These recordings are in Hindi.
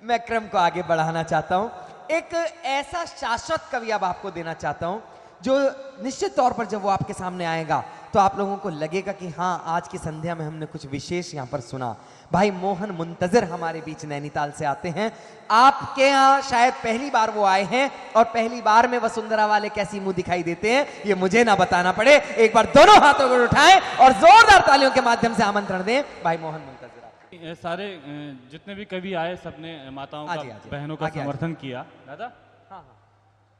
मैं क्रम को आगे बढ़ाना चाहता हूं। एक ऐसा शाश्वत कवि अब आपको देना चाहता हूं जो निश्चित तौर पर जब वो आपके सामने आएगा तो आप लोगों को लगेगा कि हाँ, आज की संध्या में हमने कुछ विशेष यहां पर सुना। भाई मोहन मुंतजर हमारे बीच नैनीताल से आते हैं। आपके यहाँ शायद पहली बार वो आए हैं और पहली बार में वसुंधरा वाले कैसी मुंह दिखाई देते हैं ये मुझे ना बताना पड़े। एक बार दोनों हाथों को उठाएं और जोरदार तालियों के माध्यम से आमंत्रण दें भाई मोहन मुंतजर। सारे जितने भी कवि आए सबने माताओं का, बहनों का समर्थन किया। दादा,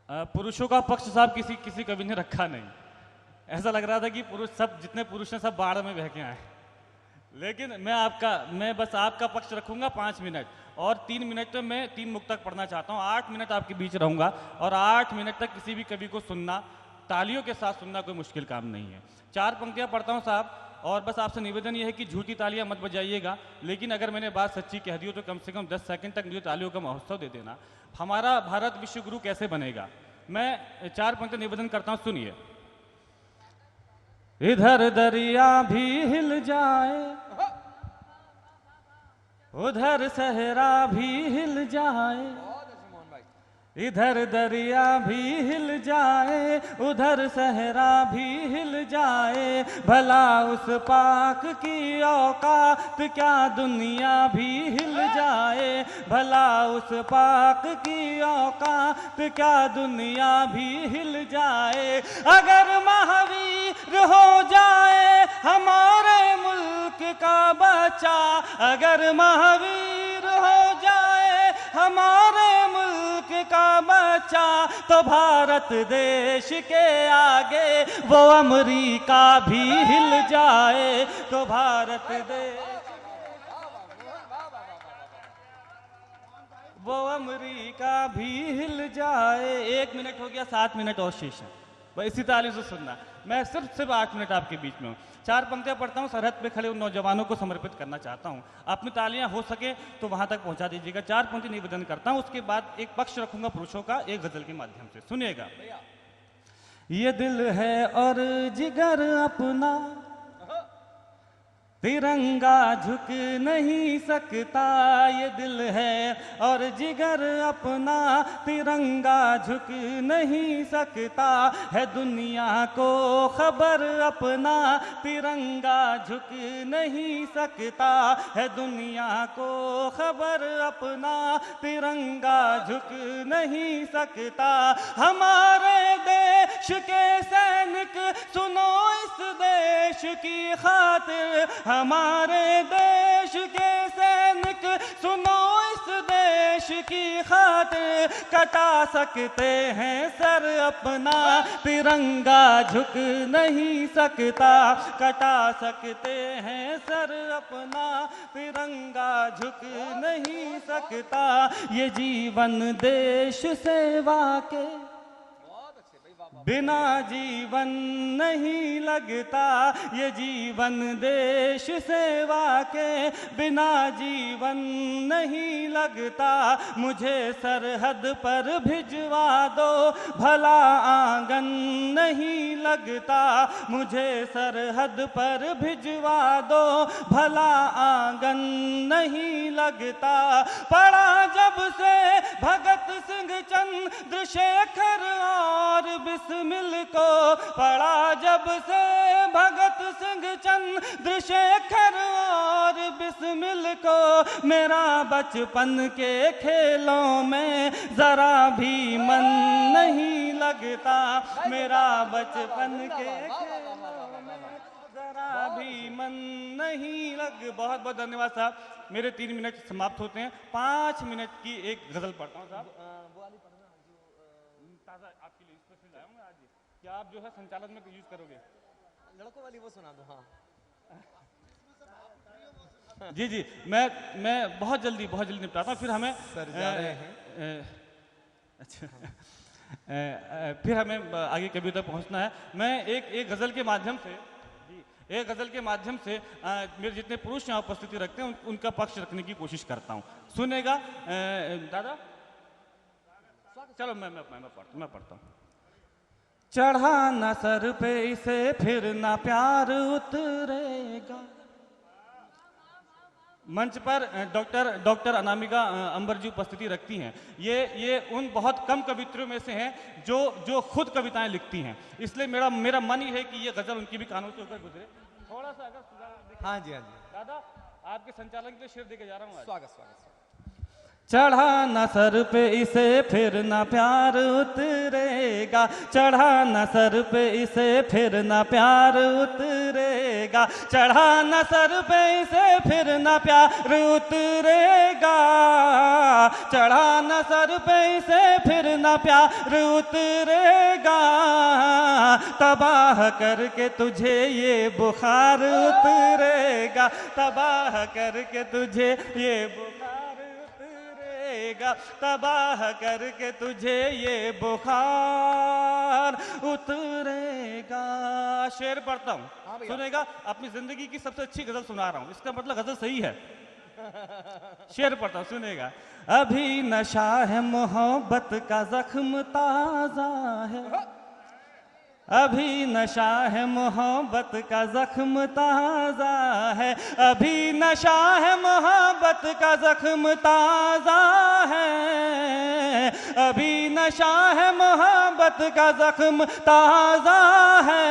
पुरुषों का पक्ष साहब किसी कवि ने रखा नहीं। ऐसा लग रहा था कि पुरुष सब, जितने पुरुष हैं सब बाढ़ में बह के आए। लेकिन मैं बस आपका पक्ष रखूंगा 5 मिनट, और 3 मिनट में मैं 3 मुक्तक पढ़ना चाहता हूँ। 8 मिनट आपके बीच रहूंगा और 8 मिनट तक किसी भी कवि को सुनना, तालियों के साथ सुनना कोई मुश्किल काम नहीं है। 4 पंक्तियां पढ़ता हूँ साहब, और बस आपसे निवेदन यह है कि झूठी तालियां मत बजाइएगा, लेकिन अगर मैंने बात सच्ची कह दी हो तो कम से कम 10 सेकंड तक मुझे तालियों का महोत्सव दे देना। हमारा भारत विश्व गुरु कैसे बनेगा, मैं 4 पंक्ति निवेदन करता हूं, सुनिए। इधर दरिया भी हिल जाए, उधर सहरा भी हिल जाए, इधर दरिया भी हिल जाए, उधर सहरा भी हिल जाए, भला उस पाक की औकात क्या दुनिया भी हिल जाए, भला उस पाक की औकात क्या दुनिया भी हिल जाए। अगर महावीर हो जाए हमारे मुल्क का बच्चा, अगर महावीर हो जाए हमारे मुल्क का बच्चा, तो भारत देश के आगे वो अमेरिका भी हिल जाए, तो भारत देश वो अमेरिका भी हिल जाए। 1 मिनट हो गया, 7 मिनट और शेष है, बस इसी ताली से सुनना। मैं सिर्फ 8 मिनट आपके बीच में हूँ। 4 पंक्तियां पढ़ता हूँ, सरहद पे खड़े उन नौजवानों को समर्पित करना चाहता हूँ। अपनी तालियां हो सके तो वहां तक पहुंचा दीजिएगा। 4 पंक्ति निवेदन करता हूँ, उसके बाद एक पक्ष रखूंगा पुरुषों का, एक गजल के माध्यम से। सुनिएगा। ये दिल है और जिगर अपना, तिरंगा झुक नहीं सकता, ये दिल है और जिगर अपना, तिरंगा झुक नहीं सकता, है दुनिया को खबर अपना, तिरंगा झुक नहीं सकता, है दुनिया को खबर अपना, तिरंगा झुक नहीं सकता। हमारे देश के सैनिक सुनो इस देश की खातिर, हमारे देश के सैनिक सुनो इस देश की खातिर, कटा सकते हैं सर अपना, तिरंगा झुक नहीं सकता, कटा सकते हैं सर अपना, तिरंगा झुक नहीं सकता। ये जीवन देश सेवा के बिना जीवन नहीं लगता, ये जीवन देश सेवा के बिना जीवन नहीं लगता। मुझे सरहद पर भिजवा दो, भला आंगन नहीं लगता, मुझे सरहद पर भिजवा दो, भला आंगन नहीं लगता। पड़ा जब से भगत सिंह चंद्रशेखर और बिस्मिल को, पड़ा जब से भगत सिंह चंद्रशेखर और बिस्मिल को, मेरा बचपन के खेलों में जरा भी मन नहीं लगता, मेरा बचपन के खेलों में जरा भी मन नहीं लग। बहुत बहुत धन्यवाद साहब। मेरे 3 मिनट समाप्त होते हैं। 5 मिनट की एक गजल पढ़ता हूँ साहब। आपके लिए स्पेशल लाया हूं आज। क्या आप जो है संचालन में यूज करोगे? लड़कों वाली वो सुना दो। हाँ जी, मैं बहुत जल्दी निपटाता हूँ। फिर हमें सर जा रहे हैं। अच्छा फिर हमें आगे कभी तक पहुँचना है। मैं एक गजल के माध्यम से मेरे जितने पुरुष यहाँ उपस्थिति रखते हैं उनका पक्ष रखने की कोशिश करता हूँ। सुनेगा दादा? चलो मैं पढ़ता हूँ। चढ़ा न सर पे इसे फिर ना प्यार उतरेगा, मंच पर डॉक्टर अनामिका अंबर जी उपस्थिति रखती हैं। ये उन बहुत कम कवित्रियों में से हैं जो खुद कविताएं लिखती हैं। इसलिए मेरा मन ही है कि ये गजल उनकी भी कानों से होकर गुजरे। थोड़ा सा अगर हाँ जी, हाँ जी, दादा आपके संचालन के लिए शेर देके जा रहा हूँ। स्वागत स्वागत। चढ़ा न सर पे इसे फिर न प्यार उतरेगा, चढ़ा न सर पे इसे फिर न प्यार उतरेगा, चढ़ा न सर पे इसे फिर न प्यार उतरेगा, चढ़ा न सर पे इसे फिर न प्यार उतरेगा, तबाह करके तुझे ये बुखार उतरेगा, तबाह करके तुझे ये बुखार तबाह करके तुझे ये बुखार उतरेगा। शेर पढ़ता हूँ, सुनेगा। अपनी जिंदगी की सबसे अच्छी गजल सुना रहा हूँ, इसका मतलब गजल सही है। शेर पढ़ता हूँ, सुनेगा। अभी नशा है मोहब्बत का जख्म ताजा है, अभी नशा है मोहब्बत का जख्म ताजा है, अभी नशा है मोहब्बत का जख्म ताजा है, अभी नशा है मोहब्बत का जख्म ताजा है,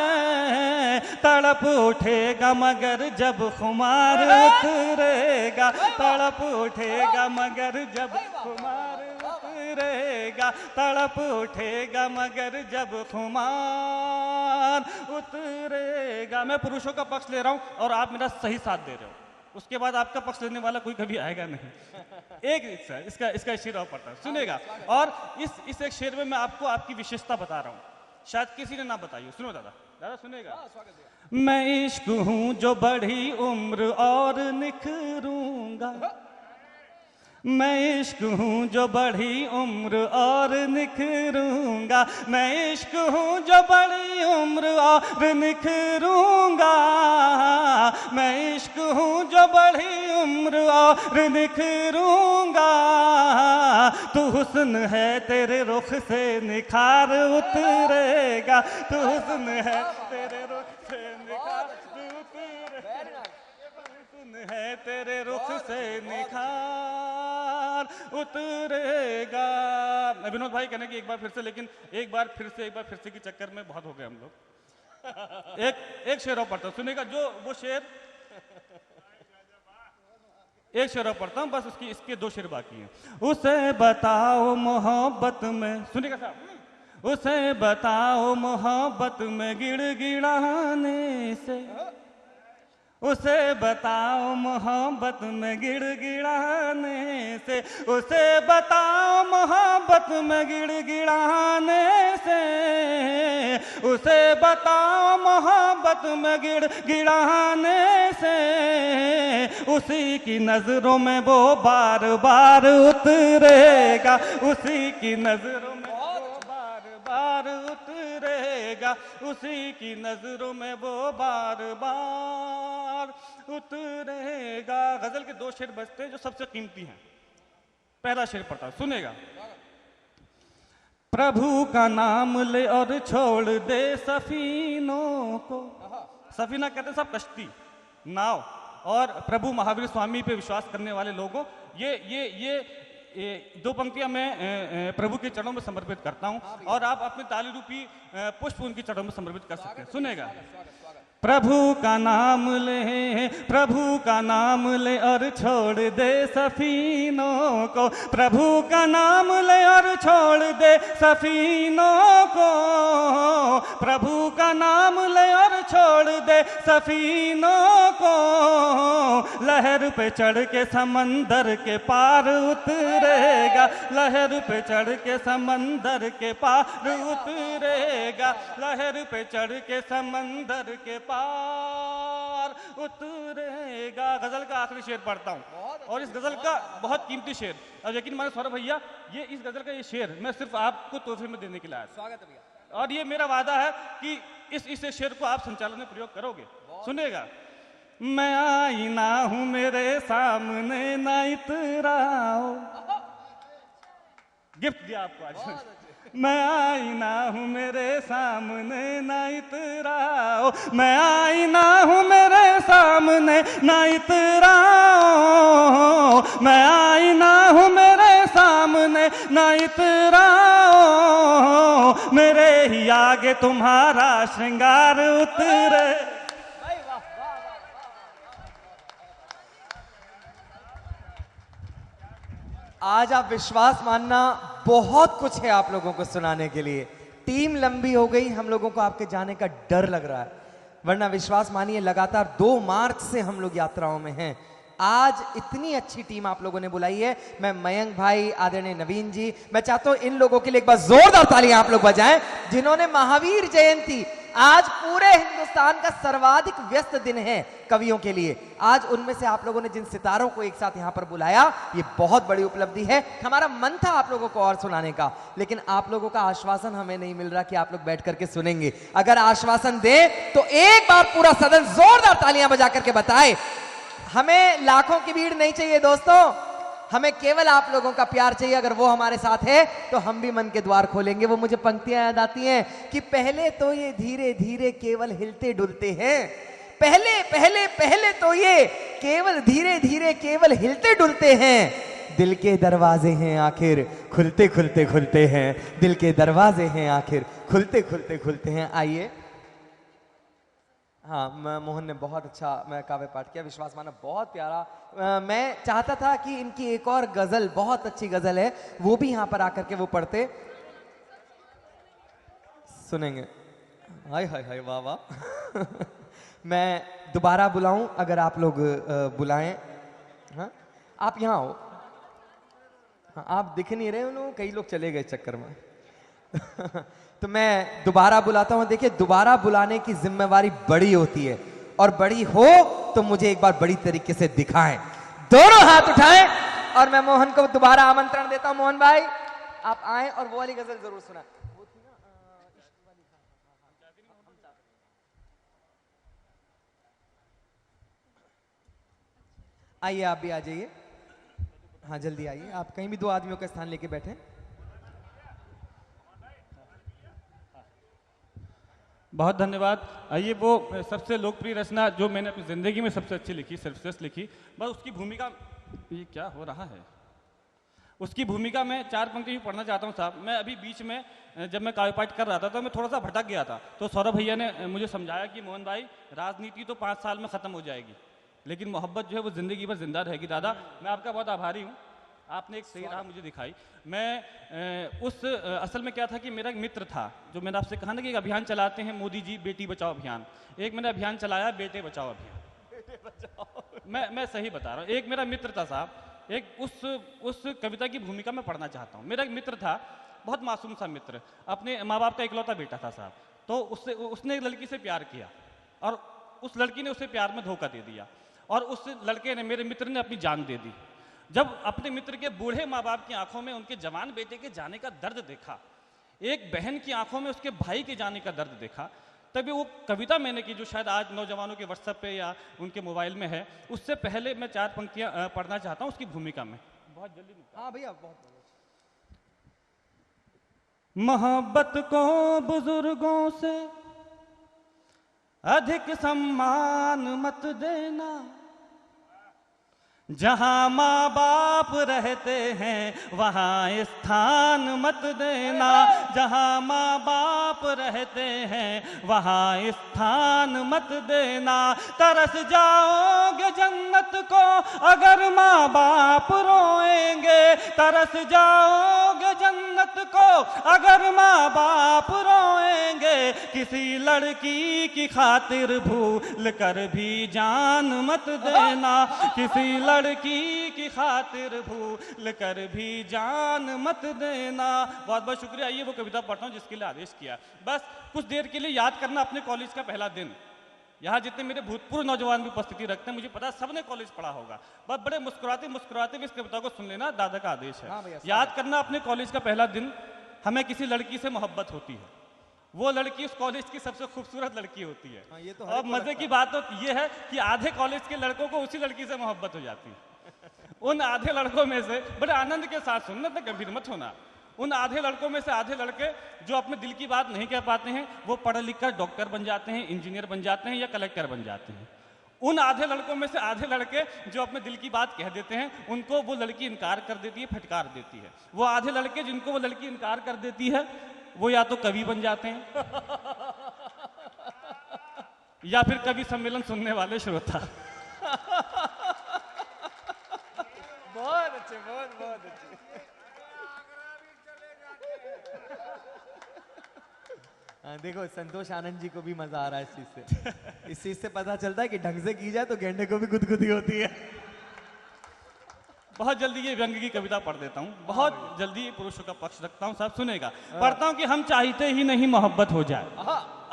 तड़प उठेगा मगर जब खुमार उतरेगा, तड़प उठेगा मगर जब खुमार उतरेगा, तड़प उठेगा मगर जब खुमार उतरेगा। मैं पुरुषों का पक्ष ले रहा हूं और आप मेरा सही साथ दे रहे हो, उसके बाद आपका पक्ष लेने वाला कोई कभी आएगा नहीं। एक इसका शेर और पढ़ता हूं, सुनेगा। और इस एक शेर में मैं आपको आपकी विशेषता बता रहा हूं, शायद किसी ने ना बताई हो। सुनो दादा, दादा सुनेगा। मैं इश्क हूं जो बढ़ी उम्र और निखरूंगा, मैं इश्क हूँ जो बढ़ी उम्र और निखरूंगा, मैं इश्क हूँ जो बढ़ी उम्र और निखरूंगा, मैं इश्क हूँ जो बढ़ी उम्र और निखरूंगा, तू हुस्न है तेरे रुख से निखार उतरेगा, तू हुस्न है तेरे रुख से निखार है, तेरे रुख से निखार उतरेगा। विनोद भाई कहने की एक बार फिर से, लेकिन एक बार फिर से के चक्कर में बहुत हो गए हम लोग। एक शेर और पढ़ता हूँ, सुनेगा। जो वो शेर एक शेर और पढ़ता हूँ, बस इसके दो शेर बाकी हैं। उसे बताओ मोहब्बत में, सुनेगा साहब, उसे बताओ मोहब्बत में गिड़गिड़ाने से, उसे बताओ मोहब्बत में गिड़गिड़ाने से, उसे बताओ मोहब्बत में गिड़गिड़ाने से, उसे बताओ मोहब्बत में गिड़गिड़ाने से, उसी की नजरों में वो बार बार उतरेगा, उसी की नजरों में बार उतरेगा, उसी की नजरों में वो बार बार उतरेगा। गजल के दो शेर बचते हैं जो सबसे कीमती हैं। पहला शेर पढ़ता, सुनेगा। प्रभु का नाम ले और छोड़ दे सफीनों को, सफीना कहते हैं सब कश्ती, नाव, और प्रभु महावीर स्वामी पे विश्वास करने वाले लोगों, ये दो पंक्तियां मैं प्रभु के चरणों में समर्पित करता हूं, और आप अपने ताली रूपी पुष्प उनके चरणों में समर्पित कर सकते हैं। सुनेगा। प्रभु का नाम ले, प्रभु का नाम ले और छोड़ दे सफीनों को, प्रभु का नाम ले और छोड़ दे सफीनों को, प्रभु का नाम ले और छोड़ दे सफीनों को, लहर पे चढ़ के समंदर के पार उतरेगा, लहर पे चढ़ के समंदर के पार उतरेगा, लहर पे चढ़ के समंदर के पार उतरेगा। गजल का आखिरी शेर पढ़ता हूं, और इस गजल का बहुत कीमती शेर, अब यकीन माने सौरभ भैया, ये इस गजल का ये शेर मैं सिर्फ आपको तोहफे में देने के लिए आया। स्वागत है भैया। और ये मेरा वादा है कि इस शेर को आप संचालन में प्रयोग करोगे। सुनेगा। मैं आईना हूं मेरे सामने ना इतराओ, गिफ्ट दिया आपको आज। मैं आईना हूँ मेरे सामने ना इतराओ, मैं आईना हूँ मेरे सामने ना इतराओ, मैं आईना हूँ मेरे सामने ना इतराओ, मेरे ही आगे तुम्हारा श्रृंगार उतरे। आज आप विश्वास मानना, बहुत कुछ है आप लोगों को सुनाने के लिए। टीम लंबी हो गई, हम लोगों को आपके जाने का डर लग रहा है, वरना विश्वास मानिए लगातार 2 मार्च से हम लोग यात्राओं में हैं। आज इतनी अच्छी टीम आप लोगों ने बुलाई है। मैं मयंक भाई, आदरणीय नवीन जी, मैं चाहता हूं इन लोगों के लिए एक बार जोरदार तालियां आप लोग बजाएं, जिन्होंने महावीर जयंती, आज पूरे हिंदुस्तान का सर्वाधिक व्यस्त दिन है कवियों के लिए, आज उनमें से आप लोगों ने जिन सितारों को एक साथ यहां पर बुलाया, ये बहुत बड़ी उपलब्धि है। हमारा मन था आप लोगों को और सुनाने का, लेकिन आप लोगों का आश्वासन हमें नहीं मिल रहा कि आप लोग बैठ करके सुनेंगे। अगर आश्वासन दे तो एक बार पूरा सदन जोरदार तालियां बजा करके बताए। हमें लाखों की भीड़ नहीं चाहिए दोस्तों, हमें केवल आप लोगों का प्यार चाहिए। अगर वो हमारे साथ है तो हम भी मन के द्वार खोलेंगे। वो मुझे पंक्तियां याद आती हैं कि पहले तो ये धीरे धीरे केवल हिलते डुलते हैं, पहले पहले पहले तो ये केवल धीरे धीरे केवल हिलते डुलते हैं, दिल के दरवाजे हैं आखिर खुलते खुलते खुलते हैं, दिल के दरवाजे हैं आखिर खुलते खुलते खुलते हैं। आइए। हाँ, मोहन ने बहुत अच्छा मैं काव्य पाठ किया, विश्वास माना बहुत प्यारा। मैं चाहता था कि इनकी एक और गजल, बहुत अच्छी गजल है, वो भी यहाँ पर आकर के वो पढ़ते। सुनेंगे? हाय हाय हाय, वाह वाह। मैं दोबारा बुलाऊं अगर आप लोग बुलाएं? हाँ, आप यहाँ हो। हाँ, आप दिख नहीं रहे, उन कई लोग चले गए चक्कर में। तो मैं दोबारा बुलाता हूं। देखिए, दोबारा बुलाने की जिम्मेवारी बड़ी होती है, और बड़ी हो तो मुझे एक बार बड़ी तरीके से दिखाएं। दोनों हाथ उठाएं और मैं मोहन को दोबारा आमंत्रण देता हूं। मोहन भाई, आप आए और वो वाली गजल जरूर सुना। आइए, आप भी आ जाइए। हाँ, जल्दी आइए। आप कहीं भी 2 आदमियों का स्थान लेके बैठे। बहुत धन्यवाद। आइए, वो सबसे लोकप्रिय रचना जो मैंने अपनी ज़िंदगी में सबसे अच्छी लिखी, सर्वश्रेष्ठ लिखी, बस उसकी भूमिका, ये क्या हो रहा है, उसकी भूमिका में 4 पंक्ति भी पढ़ना चाहता हूँ साहब। मैं अभी बीच में जब मैं काव्य पाठ कर रहा था तो मैं थोड़ा सा भटक गया था, तो सौरभ भैया ने मुझे समझाया कि मोहन भाई, राजनीति तो 5 साल में ख़त्म हो जाएगी, लेकिन मोहब्बत जो है वो ज़िंदगी भर जिंदा रहेगी। दादा, मैं आपका बहुत आभारी हूँ, आपने एक सही राह मुझे दिखाई। मैं असल में क्या था कि मेरा एक मित्र था, जो मैंने आपसे कहा ना कि एक अभियान चलाते हैं मोदी जी, बेटी बचाओ अभियान। एक मैंने अभियान चलाया, बेटे बचाओ अभियान। बेटे बचाओ, मैं सही बता रहा हूँ। एक मेरा मित्र था साहब, एक उस कविता की भूमिका में पढ़ना चाहता हूँ। मेरा एक मित्र था, बहुत मासूम सा मित्र, अपने माँ बाप का इकलौता बेटा था साहब। तो उसने एक लड़की से प्यार किया, और उस लड़की ने उसे प्यार में धोखा दे दिया, और उस लड़के ने, मेरे मित्र ने, अपनी जान दे दी। जब अपने मित्र के बूढ़े माँ बाप की आंखों में उनके जवान बेटे के जाने का दर्द देखा, एक बहन की आंखों में उसके भाई के जाने का दर्द देखा, तभी वो कविता मैंने की, जो शायद आज नौजवानों के व्हाट्सएप पे या उनके मोबाइल में है। उससे पहले मैं 4 पंक्तियां पढ़ना चाहता हूँ उसकी भूमिका में, बहुत जल्दी। हाँ भैया, बहुत। मोहब्बत को बुजुर्गों से अधिक सम्मान मत देना, जहां माँ बाप रहते हैं वहां स्थान मत देना, जहां माँ बाप रहते हैं वहां स्थान मत देना। तरस जाओगे जन्नत को अगर माँ बाप रोएंगे, तरस जाओगे जन्नत को अगर माँ बाप रोएंगे। किसी लड़की की खातिर भूल कर भी जान मत देना, किसी लड़की की खातिर भूल कर भी जान मत देना। बहुत बहुत शुक्रिया। ये वो कविता पढ़ता हूँ जिसके लिए आदेश किया। बस कुछ देर के लिए याद करना अपने कॉलेज का पहला दिन। यहाँ जितने मेरे भूतपूर्व नौजवान भी उपस्थिति रखते हैं, मुझे पता है सबने कॉलेज पढ़ा होगा। बस बड़े मुस्कुराते मुस्कुराते भी इस कविता को सुन लेना, दादा का आदेश है। हाँ, याद करना अपने कॉलेज का पहला दिन। हमें किसी लड़की से मोहब्बत होती है, वो लड़की उस कॉलेज की सबसे खूबसूरत लड़की होती है। हाँ, ये तो और मजे की बात तो ये है कि आधे कॉलेज के लड़कों को उसी लड़की से मोहब्बत हो जाती है। उन आधे लड़कों में से बड़े आनंद के साथ सुनना, तो गंभीर मत होना, उन आधे लड़कों में से आधे लड़के जो अपने दिल की बात नहीं कह पाते हैं, वो पढ़ लिख कर डॉक्टर बन जाते हैं, इंजीनियर बन जाते हैं या कलेक्टर बन जाते हैं। उन आधे लड़कों में से आधे लड़के जो अपने दिल की बात कह देते हैं, उनको वो लड़की इनकार कर देती है, फटकार देती है। वो आधे लड़के जिनको वो लड़की इनकार कर देती है, वो या तो कवि बन जाते हैं या फिर कवि सम्मेलन सुनने वाले श्रोता। बहुत अच्छे, बहुत अच्छे। देखो संतोष आनंद जी को भी मजा आ रहा है इस चीज से। इस चीज से पता चलता है कि ढंग से की जाए तो गेंडे को भी गुदगुदी होती है। बहुत जल्दी ये व्यंग की कविता पढ़ देता हूँ, बहुत जल्दी पुरुषों का पक्ष रखता हूँ, सब सुनेगा। पढ़ता हूँ कि हम चाहते ही नहीं मोहब्बत हो जाए।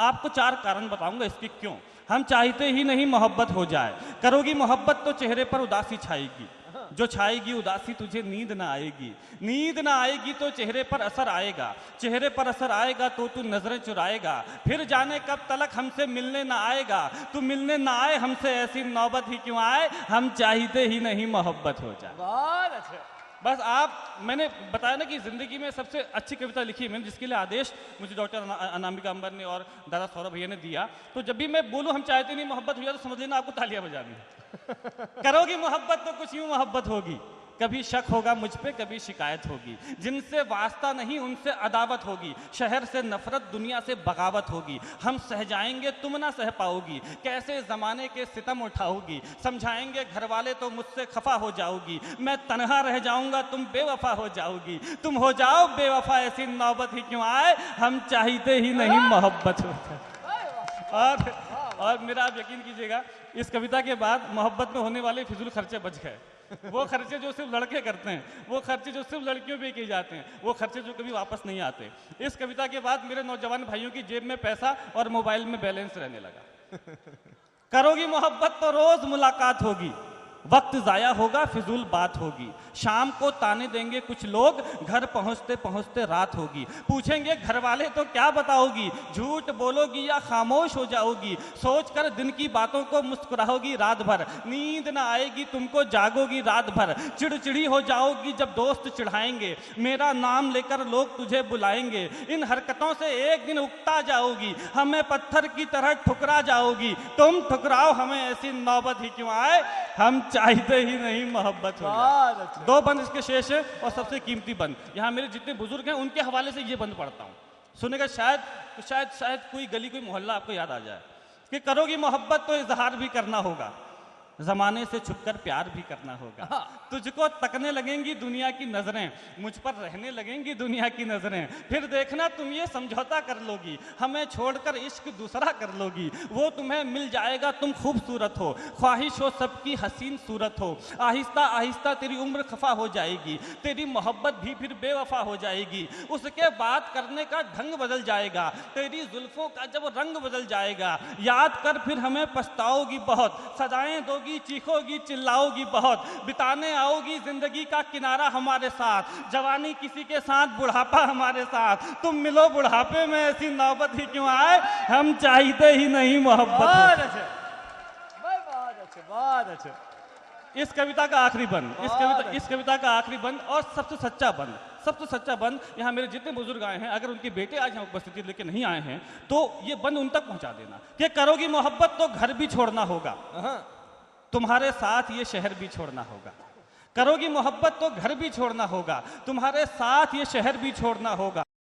आपको 4 कारण बताऊंगा इसके क्यों। हम चाहते ही नहीं मोहब्बत हो जाए। करोगी मोहब्बत तो चेहरे पर उदासी छाएगी, जो छाएगी उदासी तुझे नींद ना आएगी। नींद ना आएगी तो चेहरे पर असर आएगा, चेहरे पर असर आएगा तो तू नजरें चुराएगा। फिर जाने कब तलक हमसे मिलने ना आएगा, तू मिलने ना आए हमसे ऐसी नौबत ही क्यों आए। हम चाहते ही नहीं मोहब्बत हो जाए। बहुत अच्छा। बस मैंने बताया ना कि जिंदगी में सबसे अच्छी कविता लिखी मैंने, जिसके लिए आदेश मुझे डॉक्टर अनामिका अंबर ने और दादा सौरभ भैया ने दिया। तो जब भी मैं बोलूं हम चाहते नहीं मोहब्बत हो जाए, तो समझ लेना आपको तालियां बजानी। करोगी मोहब्बत तो कुछ यूं मोहब्बत होगी, कभी शक होगा मुझ पे, कभी शिकायत होगी। जिनसे वास्ता नहीं उनसे अदावत होगी, शहर से नफरत दुनिया से बगावत होगी। हम सह जाएंगे तुम ना सह पाओगी, कैसे जमाने के सितम उठाओगी। समझाएंगे घर वाले तो मुझसे खफा हो जाओगी, मैं तन्हा रह जाऊंगा तुम बेवफा हो जाओगी। तुम हो जाओ बेवफा ऐसी नौबत ही क्यों आए। हम चाहते ही नहीं मोहब्बत हो जाए। और मेरा आप यकीन कीजिएगा, इस कविता के बाद मोहब्बत में होने वाले फिजूल खर्चे बच गए। वो खर्चे जो सिर्फ लड़के करते हैं, वो खर्चे जो सिर्फ लड़कियों पे किए जाते हैं, वो खर्चे जो कभी वापस नहीं आते। इस कविता के बाद मेरे नौजवान भाइयों की जेब में पैसा और मोबाइल में बैलेंस रहने लगा। करोगी मोहब्बत तो रोज मुलाकात होगी, वक्त जाया होगा फिजूल बात होगी। शाम को ताने देंगे कुछ लोग, घर पहुंचते पहुंचते रात होगी। पूछेंगे घर वाले तो क्या बताओगी, झूठ बोलोगी या खामोश हो जाओगी। सोचकर दिन की बातों को मुस्कुराओगी रात भर, नींद ना आएगी तुमको जागोगी रात भर। चिड़चिड़ी हो जाओगी जब दोस्त चिढ़ाएंगे, मेरा नाम लेकर लोग तुझे बुलाएंगे। इन हरकतों से एक दिन उकता जाओगी, हमें पत्थर की तरह ठुकरा जाओगी। तुम ठुकराओ हमें ऐसी नौबत ही क्यों आए। हम चाहते ही नहीं मोहब्बत हो जाए। 2 बंद इसके शेष है और सबसे कीमती बंद, यहाँ मेरे जितने बुजुर्ग हैं उनके हवाले से ये बंद पढ़ता हूँ। सुनेगा शायद कोई गली कोई मोहल्ला आपको याद आ जाए कि करोगी मोहब्बत तो इजहार भी करना होगा, जमाने से छुपकर प्यार भी करना होगा। तुझको तकने लगेंगी दुनिया की नजरें, मुझ पर रहने लगेंगी दुनिया की नजरें। फिर देखना तुम ये समझौता कर लोगी, हमें छोड़कर इश्क दूसरा कर लोगी। वो तुम्हें मिल जाएगा तुम खूबसूरत हो, ख्वाहिश हो सबकी हसीन सूरत हो। आहिस्ता आहिस्ता तेरी उम्र खफा हो जाएगी, तेरी मोहब्बत भी फिर बेवफा हो जाएगी। उसके बात करने का ढंग बदल जाएगा, तेरी जुल्फों का जब रंग बदल जाएगा। याद कर फिर हमें पछताओगी बहुत, सजाएं दो चीखोगी चिल्लाओगी बहुत। बिताने आओगी जिंदगी का किनारा हमारे साथ, जवानी किसी के साथ बुढ़ापा हमारे साथ। तुम मिलो बुढ़ापे में ऐसी नौबत ही क्यों आए। हम चाहते ही नहीं मोहब्बत। बहुत अच्छे। इस कविता का आखिरी बंद, इस कविता का आखिरी बंद और सबसे सच्चा बंद यहाँ मेरे जितने बुजुर्ग आए हैं, अगर उनके बेटे आज यहाँ उपस्थिति लेके नहीं आए हैं तो ये बंद उन तक पहुंचा देना कि करोगी मोहब्बत तो घर भी छोड़ना होगा, तुम्हारे साथ ये शहर भी छोड़ना होगा। करोगी मोहब्बत तो घर भी छोड़ना होगा, तुम्हारे साथ ये शहर भी छोड़ना होगा।